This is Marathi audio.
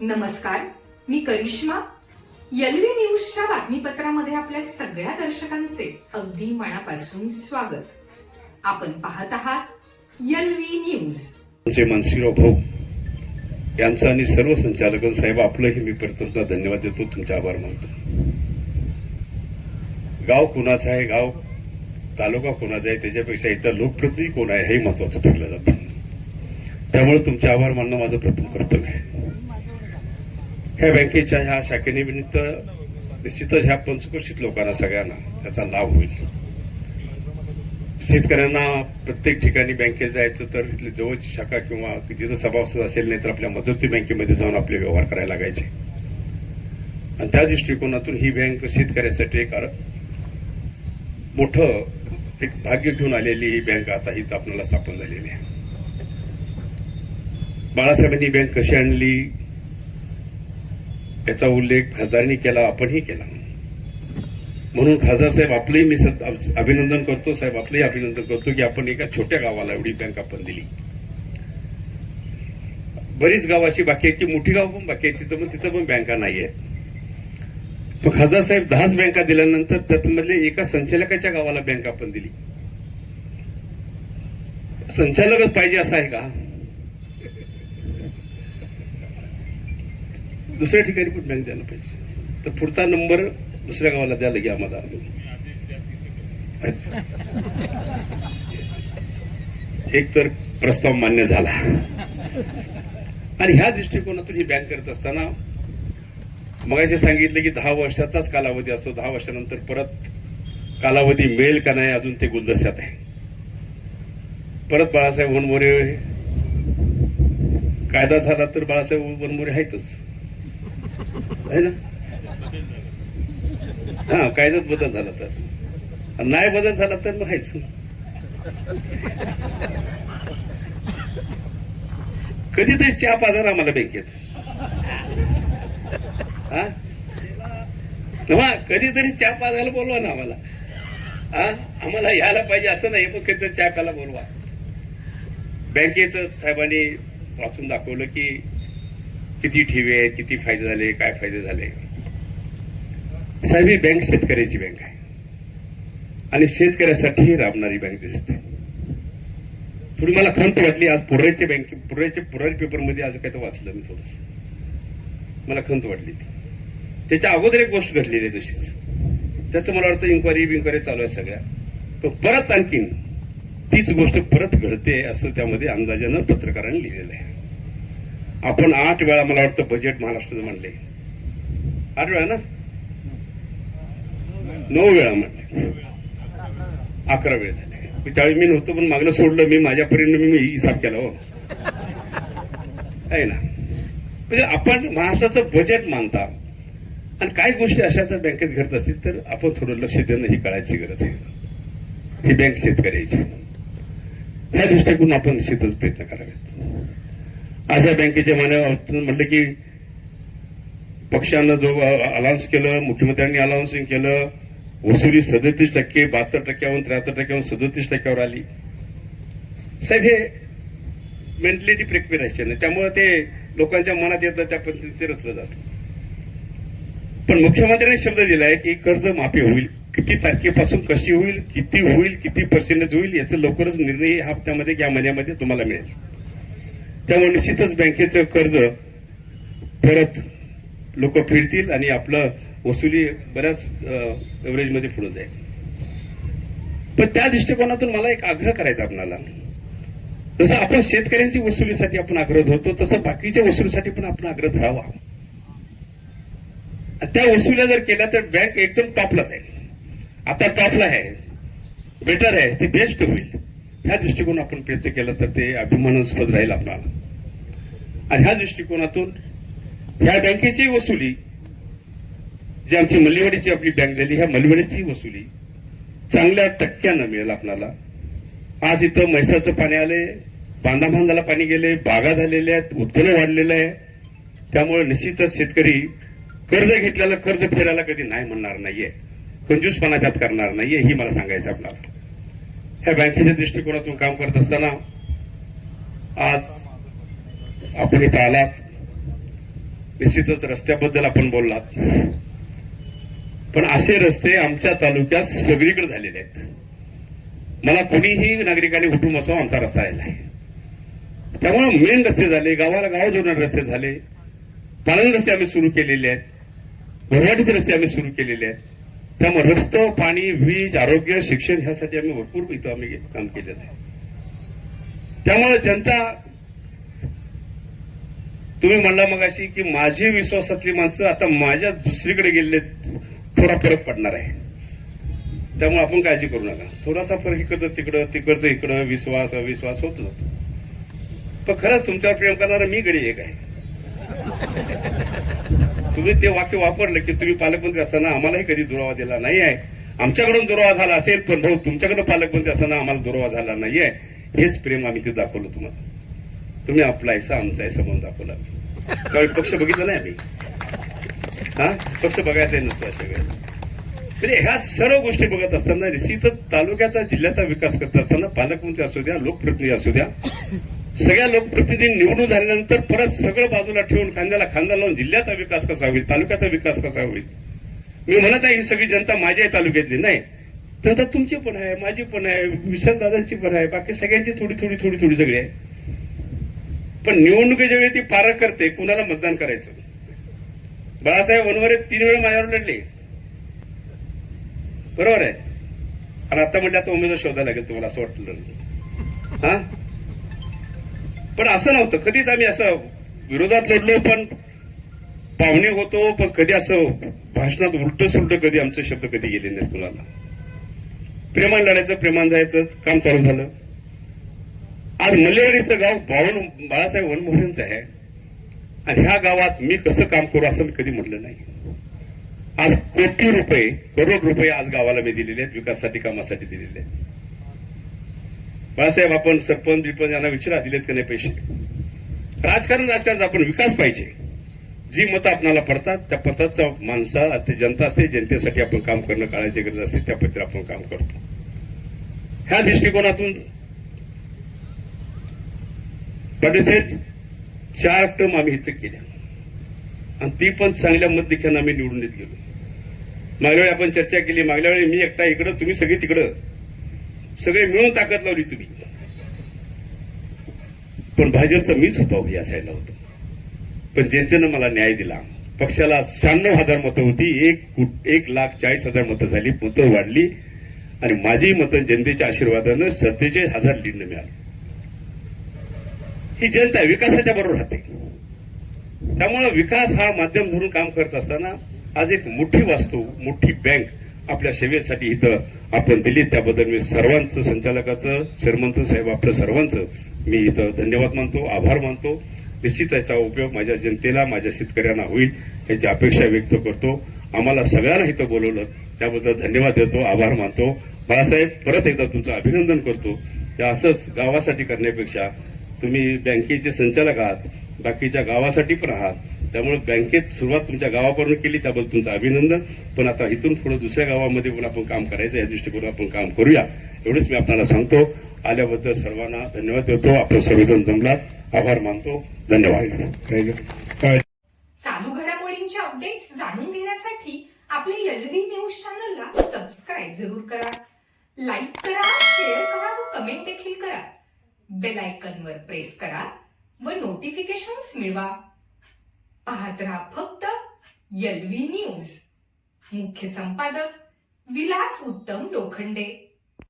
नमस्कार, मी करिश्मा. एलव्ही न्यूजच्या बातमीपत्रामध्ये आपल्या सगळ्या दर्शकांचे अगदी मनापासून स्वागत. आपण पाहत आहात एलव्ही न्यूज. आमचे मानसीराव भाऊ यांचं आणि सर्व संचालक साहेब आपलंही मी प्रथमतः धन्यवाद देतो, तुमचे आभार मानतो. गाव कोणाचं आहे, गाव तालुका कोणाचा आहे, त्याच्यापेक्षा इथं लोकप्रतिनिधी कोण आहे हे महत्वाचं ठरलं जातं. त्यामुळे तुमचे आभार मानणं माझं प्रथम कर्तव्य आहे. ह्या बँकेच्या ह्या शाखेनिमित्त निश्चितच ह्या पंचक्रोशीत लोकांना सगळ्यांना त्याचा लाभ होईल. शेतकऱ्यांना प्रत्येक ठिकाणी बँकेत जायचं तर इथली जवळची शाखा किंवा जिथं सभासद असेल नाही तर आपल्या मध्यवर्ती बँकेमध्ये जाऊन आपले व्यवहार करायला लागायचे. आणि त्या दृष्टिकोनातून ही बँक शेतकऱ्यासाठी एक मोठं एक भाग्य घेऊन आलेली ही बँक आता ही आपल्याला स्थापन झालेली आहे. बाळासाहेबांनी बँक कशी आणली याचा उल्लेख खासदारांनी केला, आपणही केला. म्हणून खासदार साहेब आपलंही मी अभिनंदन करतो, साहेब आपलंही अभिनंदन करतो की आपण एका छोट्या गावाला एवढी बँक आपण दिली. बरीच गाव अशी बाकी आहेत की मोठी गाव पण बाकी आहेत, तिथं पण बँका नाही आहेत. पण खासदार साहेब 10 बँका दिल्यानंतर त्यातमधले एका संचालकाच्या गावाला बँक आपण दिली. संचालकच पाहिजे असं आहे का? दुसऱ्या ठिकाणी पण बँक द्यायला पाहिजे. तर पुढचा नंबर दुसऱ्या गावाला द्यायला की आम्हाला एक तर प्रस्ताव मान्य झाला. आणि ह्या दृष्टिकोनातून ही बँक करत असताना मगाशी सांगितलं की 10 वर्षाचाच कालावधी असतो. 10 वर्षानंतर परत कालावधी मिळेल का नाही अजून ते गुलदस्त्यात आहे. परत बाळासाहेब वनमोरे कायदा झाला तर बाळासाहेब वनमोरे आहेतच आहे ना. हा, कायद्यात बदल झाला तर, नाही बदल झाला तर मग आहेच. कधीतरी चहा पाजा आम्हाला बँकेत, हा कधीतरी चहा पाजायला बोलवा ना आम्हाला. आम्हाला यायला पाहिजे असं नाही, पण कधीतरी चहा प्यायला बोलवा. बँकेचं साहेबांनी वाचून दाखवलं की किती ठेवी आहेत, किती फायदे झाले, काय फायदे झाले. साहेब ही बँक शेतकऱ्याची बँक आहे आणि शेतकऱ्यासाठी राबणारी बँक दिसते. थोडी मला खंत वाटली आज पुरारी पेपरमध्ये आज काय तर वाचलं मी थोडस, मला खंत वाटली. त्याच्या अगोदर एक गोष्ट घडलेली आहे तशीच, त्याचं मला वाटतं इन्क्वायरी चालू आहे सगळ्या. पण परत आणखीन तीच गोष्ट परत घडते असं त्यामध्ये अंदाजानं पत्रकारांनी लिहिलेलं आहे. आपण 8 वेळा मला वाटतं बजेट महाराष्ट्राचं म्हणले, 8 वेळा ना, 9 वेळा म्हणले, 11 वेळ झाले. त्यावेळी मी नव्हतो पण मागणं सोडलं मी, माझ्यापर्यंत मी हिसाब केला हो आहे ना. म्हणजे आपण महाराष्ट्राचं बजेट मानता आणि काही गोष्टी अशा जर बँकेत घडत असतील तर आपण थोडं लक्ष देणं ही कळायची गरज आहे. ही बँक शेतकऱ्याची, ह्या दृष्टीकोन आपण निश्चितच प्रयत्न करावेत. अशा बँकेच्या म्हटलं की पक्षानं जो अलाउन्स केलं, मुख्यमंत्र्यांनी अलाउन्सिंग केलं, वसुली 37%, 72%, 73%, 37% आली. साहेब हे मेंटॅलिटी प्रिपेरेशन आहे, त्यामुळे ते लोकांच्या मनात येतं, त्या पद्धतीने ते रचलं जातं. पण मुख्यमंत्र्यांनी शब्द दिलाय की कर्ज माफी होईल, किती तारखेपासून कशी होईल, किती पर्सेंटेज होईल याचा लवकरच निर्णय ह्या हप्त्यामध्ये या महिन्यामध्ये तुम्हाला मिळेल. त्यामुळे निश्चितच बँकेचं कर्ज परत लोक फेडतील आणि आपलं वसुली बऱ्याच एव्हरेजमध्ये पुढे जाईल. पण त्या दृष्टिकोनातून मला एक आग्रह करायचा आपल्याला, जसं आपण शेतकऱ्यांची वसुलीसाठी आपण आग्रह धरतो तसं बाकीच्या वसुलीसाठी पण आपण आग्रह धरावा. त्या वसुल्या जर केल्या तर बँक एकदम टॉपला जाईल. आता टॉपला आहे, बेटर आहे, ते बेस्ट होईल. ह्या दृष्टिकोन आपण प्रयत्न केला तर ते अभिमानास्पद राहील आपल्याला. आणि ह्या दृष्टिकोनातून ह्या बँकेची वसुली जी आमची मल्लीवाडीची आपली बँक झाली, ह्या मल्लीवाडीची वसुली चांगल्या टक्क्यानं मिळेल आपल्याला. आज इथं म्हैसाचं पाणी आले, बांधाला पाणी गेले, बागा झालेल्या आहेत, उत्पन्न वाढलेलं आहे. त्यामुळे निश्चितच शेतकरी कर्ज घेतलेलं कर्ज फेडायला कधी नाही म्हणणार नाहीये, कंजूसपणा त्यात करणार नाहीये, ही मला सांगायचं आपल्याला. ह्या बँकेच्या दृष्टिकोनातून काम करत असताना आज आपण इथं आलात, निश्चितच रस्त्याबद्दल आपण बोललात, पण असे रस्ते आमच्या तालुक्यात सगळीकडे झालेले आहेत. मला कोणीही नागरिकांनी उठून बसवा आमचा रस्ता राहिला आहे. त्यामुळे मेन रस्ते झाले, गावाला गाव जोडणारे रस्ते झाले, पालन रस्ते आम्ही सुरू केलेले आहेत, भरवाडीचे रस्ते आम्ही सुरू केलेले आहेत. त्यामुळे रस्ते, पाणी, वीज, आरोग्य, शिक्षण ह्यासाठी आम्ही भरपूर इथं आम्ही काम केलेलं आहे. त्यामुळे जनता, तुम्ही म्हणला मगाशी की माझी विश्वासातली माणसं आता माझ्या दुसरीकडे गेलेत, थोडा फरक पडणार आहे. त्यामुळे आपण काळजी करू नका. थोडासा फरक इकडचं तिकडचं इकडं, विश्वास अविश्वास होत जातो. पण खरंच तुमच्यावर प्रेम करणारा मी गडी एक आहे. तुम्ही ते वाक्य वापरलं की तुम्ही पालकमंत्री असताना आम्हालाही कधी दुरावा दिला नाही आहे. आमच्याकडून दुरावा झाला असेल, पण भाऊ तुमच्याकडे पालकमंत्री असताना आम्हाला दुरावा झाला नाही आहे. हेच प्रेम आम्ही ते दाखवलं तुम्हाला. तुम्ही आपला ऐसा आमचा ऐसा म्हणून दाखवला. त्यावेळी पक्ष बघितला नाही आम्ही. पक्ष बघायचा नसतो अशा वेळेला. म्हणजे ह्या सर्व गोष्टी बघत असताना निश्चितच तालुक्याचा, जिल्ह्याचा विकास करत असताना पालकमंत्री असू द्या, लोकप्रतिनिधी असू द्या, सगळ्या लोकप्रतिनिधी निवडून झाल्यानंतर परत सगळं बाजूला ठेवून खांद्याला खांदा लावून जिल्ह्याचा विकास कसा होईल, तालुक्याचा विकास कसा होईल. मी म्हणत आहे ही सगळी जनता माझी आहे तालुक्यातली नाही. जनता तुमची पण आहे, माझी पण आहे, विशालदादांची पण आहे, बाकी सगळ्यांची थोडी थोडी थोडी थोडी सगळी आहे. पण निवडणुकीच्या वेळी ती पारख करते कुणाला मतदान करायचं. बाळासाहेब वनवरे 3 वेळा माझ्यावर लढले, बरोबर आहे. आणि आता म्हटलं आता उमेदवार शोधायला लागेल तुम्हाला, असं वाटलं. पण असं नव्हतं कधीच. आम्ही असं विरोधात लढलो, पण पाहुणे होतो, पण कधी असं भाषणात उलट सुलट कधी आमचे शब्द कधी गेले नाहीत कुणाला. प्रेमान लढायचं, प्रेमान जायचं काम चालू झालं. आज मल्लेवाडीचं गाव बाळासाहेब वनमोहनचं आहे, आणि ह्या गावात मी कसं काम करू असं मी कधी म्हटलं नाही. आज कोटी रुपये, करोड रुपये आज गावाला मी दिलेले आहेत, विकासासाठी, कामासाठी दिलेले आहेत. बाळासाहेब, आपण सरपंच बिरपंच यांना विचारा, दिलेत का नाही पैसे? राजकारण आपण विकास पाहिजे. जी मतं आपल्याला पडतात त्या पदाचा माणसा ते जनता असते, जनतेसाठी आपण काम करणं काळाची गरज असते, त्या पद्धतीने आपण काम करतो. ह्या दृष्टिकोनातून पाटील साहेब 4 टर्म आम्ही इथे केल्या, आणि ती पण चांगल्या मतदेखील आम्ही निवडून देत गेलो. मागल्या वेळी आपण चर्चा केली, मागल्या वेळी मी एकटा इकडं, तुम्ही सगळे तिकडं, सगळे मिळून ताकद लावली तुम्ही. पण भाजपचं मीच होतो, या साईडला होतो. पण जनतेनं मला न्याय दिला. पक्षाला 96,000 मतं होती, 1,40,000 मतं झाली, मतं वाढली, आणि माझी मतं जनतेच्या आशीर्वादानं 47,000 लीडनं मिळाली. ही जनता विकासाच्या बरोबर राहते. त्यामुळे विकास हा माध्यम धरून काम करत असताना आज एक मोठी वास्तू, मोठी बँक आपल्या सेवेसाठी इथं आपण दिली. त्याबद्दल मी सर्वांचं, संचालकाचं, चेअरमनचं, साहेब, आपल्या सर्वांचं मी इथं धन्यवाद मानतो, आभार मानतो. निश्चित याचा उपयोग माझ्या जनतेला, माझ्या शेतकऱ्यांना होईल याची अपेक्षा व्यक्त करतो. आम्हाला सगळ्यांना इथं बोलवलं त्याबद्दल धन्यवाद देतो, आभार मानतो. बाळासाहेब, परत एकदा तुमचं अभिनंदन करतो. त्या असंच गावासाठी करण्यापेक्षा तुम्ही बँकेचे संचालक आहात, बाकीच्या गावासाठी पण आहात. त्यामुळे बँकेत सुरुवात तुमच्या गावापासून केली, त्याबद्दल तुमचं अभिनंदन. पण आता इथून पुढे दुसऱ्या गावामध्ये पण आपण काम करायचं, या दृष्टिकोनातून आपण काम करूया, एवढंच मी आपल्याला सांगतो. आल्याबद्दल सर्वांना धन्यवाद देतो. आपण सर्वजण जमलात, आभार मानतो. धन्यवाद. चालू घडामोडींचे अपडेट्स जाणून घेण्यासाठी आपल्या LV न्यूज चॅनलला सबस्क्राईब जरूर करा, लाईक करा, शेअर करा व कमेंट देखील करा. बेल आयकॉनवर प्रेस करा व नोटिफिकेशन्स मिळवा. पाहत रहा फक्त LV न्यूज. मुख्य संपादक विलास उत्तम लोखंडे.